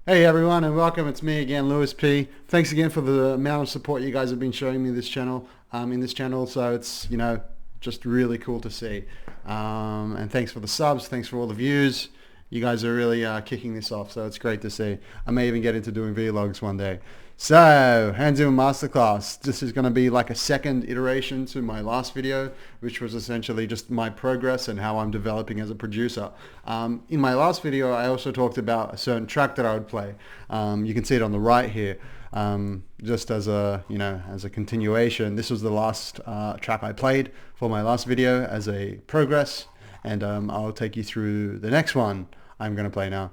Hey everyone, and welcome. It's me again, Lewis P. Thanks again for the amount of support you guys have been showing me in this channel. So it's just really cool to see. And thanks for the subs. Thanks for all the views. You guys are really kicking this off, so it's great to see. I may even get into doing vlogs one day. So, Zimmer Masterclass. This is going to be like a second iteration to my last video, which was essentially just my progress and how I'm developing as a producer. In my last video, I also talked about a certain track that I would play. You can see it on the right here. Just as a as a continuation, this was the last track I played for my last video as a progress, and I'll take you through the next one I'm going to play now,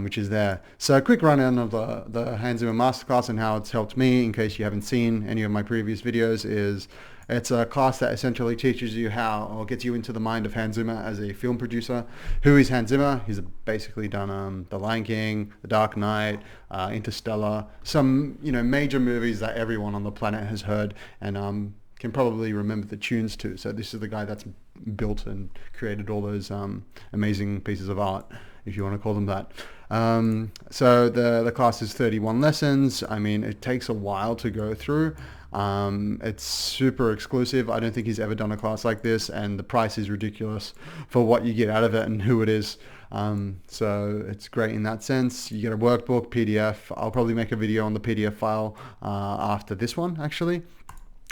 which is there. So a quick run-in of the Zimmer Masterclass and how it's helped me, in case you haven't seen any of my previous videos, is it's a class that essentially teaches you how, or gets you into the mind of Hans Zimmer as a film producer. Who is Hans Zimmer? He's basically done The Lion King, The Dark Knight, Interstellar, some major movies that everyone on the planet has heard and can probably remember the tunes to. So this is the guy that's built and created all those amazing pieces of art, if you want to call them that. So the class is 31 lessons. I mean, it takes a while to go through. It's super exclusive. I don't think he's ever done a class like this, and the price is ridiculous for what you get out of it and who it is. So it's great in that sense. You get a workbook, PDF. I'll probably make a video on the PDF file after this one, actually.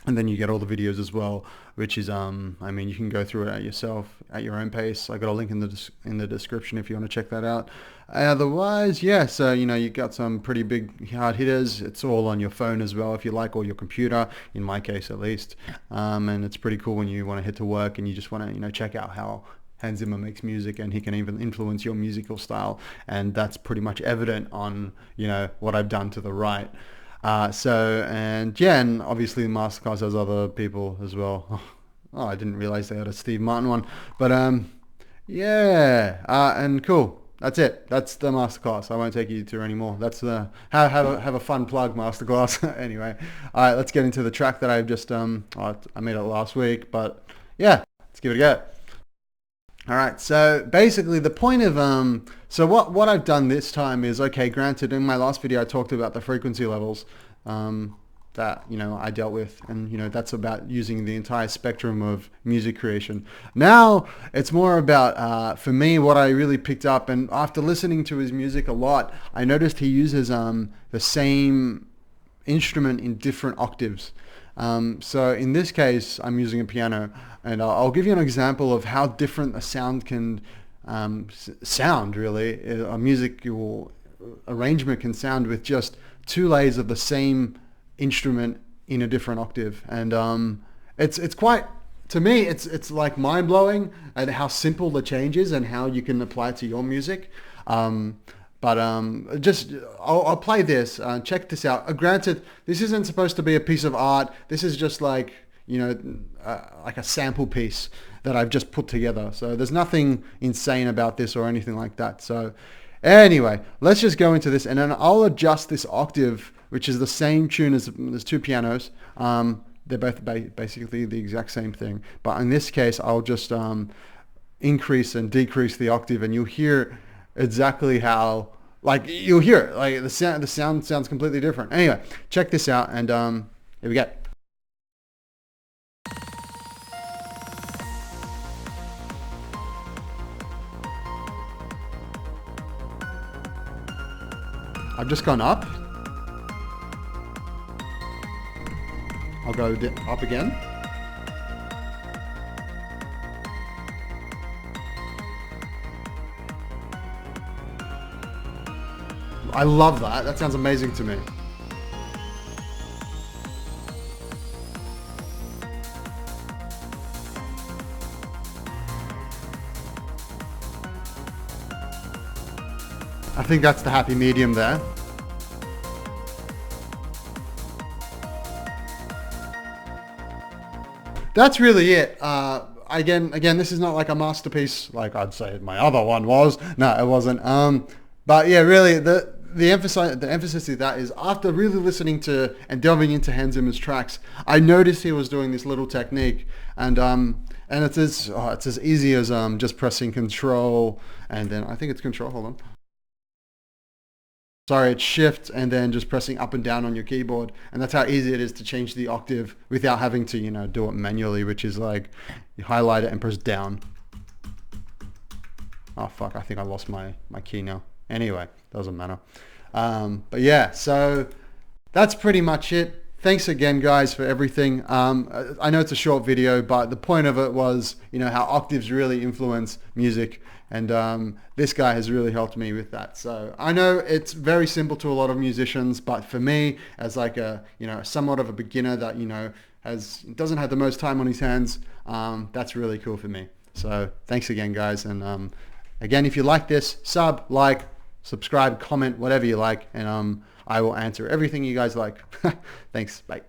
And then you get all the videos as well, which is, I mean, you can go through it at yourself at your own pace. I got a link in the description if you want to check that out. Otherwise, yeah, so, you got some pretty big hard hitters. It's all on your phone as well, if you like, or your computer, in my case at least. And it's pretty cool when you want to head to work and you just want to, check out how Hans Zimmer makes music, and he can even influence your musical style. And that's pretty much evident on, what I've done to the right. And obviously the Masterclass has other people as well. Oh, I didn't realize they had a Steve Martin one, but and cool. That's it. That's the Masterclass. I won't take you through any more. That's the have a fun plug Masterclass. Anyway, all right, let's get into the track that I've just I made it last week, but yeah, let's give it a go. All right, so basically the point of so what I've done this time is, okay, granted, in my last video I talked about the frequency levels that I dealt with, and that's about using the entire spectrum of music creation. Now it's more about for me, what I really picked up, and after listening to his music a lot, I noticed he uses the same instrument in different octaves. So in this case, I'm using a piano, and I'll give you an example of how different a sound can sound, really. A musical arrangement can sound with just two layers of the same instrument in a different octave. And it's quite, to me, it's like mind-blowing at how simple the change is and how you can apply it to your music. But just I'll play this. Check this out. Granted, this isn't supposed to be a piece of art. This is just like like a sample piece that I've just put together. So there's nothing insane about this or anything like that. So anyway, let's just go into this, and then I'll adjust this octave, which is the same tune as there's two pianos. They're both basically the exact same thing, but in this case, I'll just increase and decrease the octave, and you'll hear exactly how, like, you'll hear it, like the sound sounds completely different. Anyway, check this out, and here we go. I've just gone up. I'll go up again. I love that. That sounds amazing to me. I think that's the happy medium there. That's really it. Again, this is not like a masterpiece like I'd say my other one was. No, it wasn't. But yeah, really, the emphasis of that is, after really listening to and delving into Hans Zimmer's tracks, I noticed he was doing this little technique, and it's as easy as just pressing Control, and then I think it's Control. Hold on. sorry, it's shift and then just pressing up and down on your keyboard. And that's how easy it is to change the octave without having to, do it manually, which is like you highlight it and press down. Oh fuck, I think I lost my key now. Anyway, doesn't matter. But yeah, so that's pretty much it. Thanks again, guys, for everything. I know it's a short video, but the point of it was, how octaves really influence music. And this guy has really helped me with that. So I know it's very simple to a lot of musicians, but for me, as like a, somewhat of a beginner that, doesn't have the most time on his hands, that's really cool for me. So thanks again, guys. And again, if you like this, like, subscribe, comment, whatever you like, and I will answer everything you guys like. Thanks. Bye.